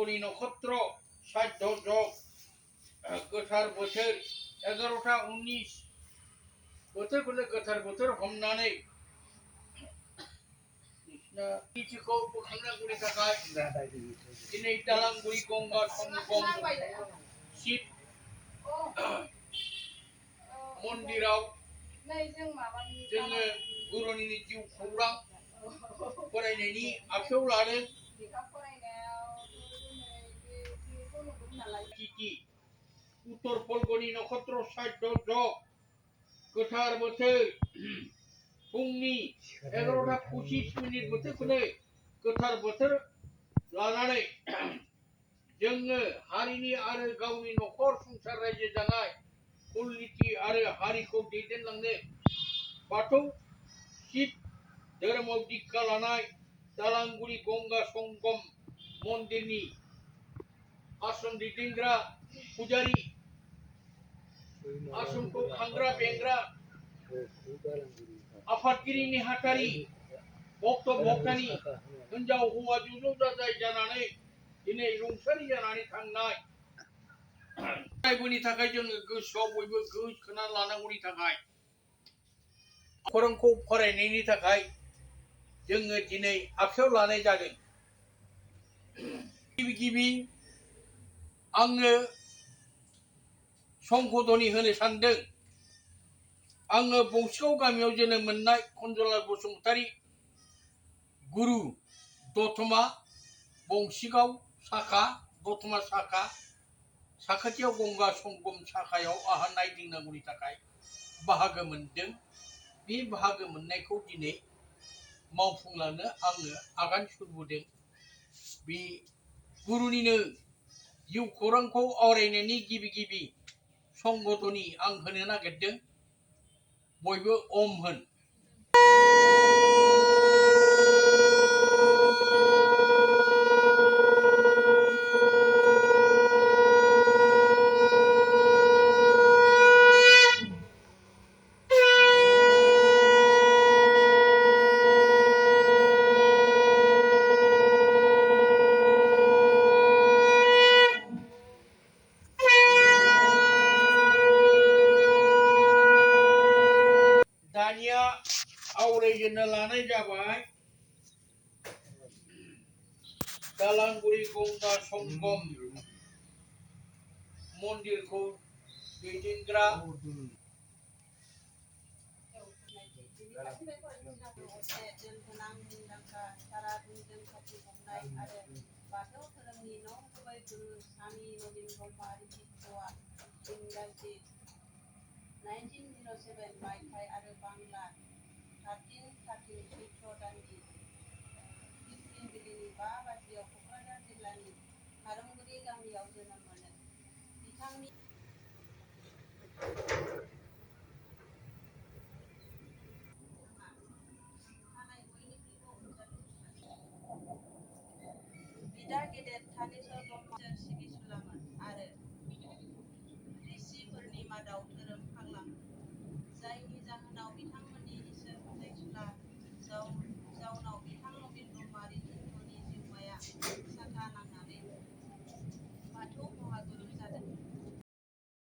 पर्गनि नक्षत्र साध्य जग गोथार बोथोर 11टा 19 बोथोरखौनो गोथार बोथोर हमनानै निथिखौ बोखांनांगौनि थाखाय दिनै दालांगुरि गंगा संगम शिब मन्दिराव जोङो गुरुनि जिउ खौरां फरायनायनि आखायाव लादों। उत्तर पर्गनि नक्षत्र साध्य जग गोथार बोथोर फुंनि 11टा 25 मिनिट बोथोरखौनो गोथार बोथोर लानानै जोङो हारिनि आरो गावनि नखर संसार रायजो जानाय कुलनीति आरो हारिखौ दैदेनलांनो बाथौ शिब धोरोमाव दीक्षा लानाय दालांगुरि गंगा संगम मन्दिरनि आश्रम दैदेनग्रा पुजारी आश्रमखौ खांग्रा बेंग्रा आफादगिरि नेहाथारि भक्त भक्तानि हिनजाव हौवा ज' ज' जाजाय जानानै दिनै रुंसारि जानानै थांनाय रायबोनि थाखाय जोङो गोसोआव बयबो गोसोना लानांगौनि थाखाय खौरांखौ फरायनायनि थाखाय जोङो दिनै आखायाव लानाय जादों। गिबि आङो संबोधनी होनो सानदों। आङो बंसिगाव गामियाव जोनोम मोननाय खनजलाल बसुमतारी गुरु दतमा बंसिगाव शाखा दतमा शाखा साखाथियाव गंगा संगम शाखायाव आहा नायदिंनांगौनि थाखाय बाहागो मोनदों। बे बाहागो मोननायखौ दिनै मावफुंलांनो आङो आगान सुरबोदों। बे गुरुनिनो जिउ खौरांखौ आवरायनायनि गिबि संबोधनी आं होनो नागिरदों। बयबो ओम होन। दानिया आवरायजेननो लानाय जाबाय दालांगुरि गंगा संगम मन्दिरखौ दैदेनग्रा बाथौ धोरोमनि नंगुबै गुरु स्वामी नवीन ब्रह्मआरि जिउखौरां इंराजि 1907 मायथाइ आरो बांला 1313 चैत्र दाननि 15 बिलिनि 5 बाजियाव क'क्राझार जिल्लानि हारंगुरि गामियाव जोनोम मोनो। बिथांनि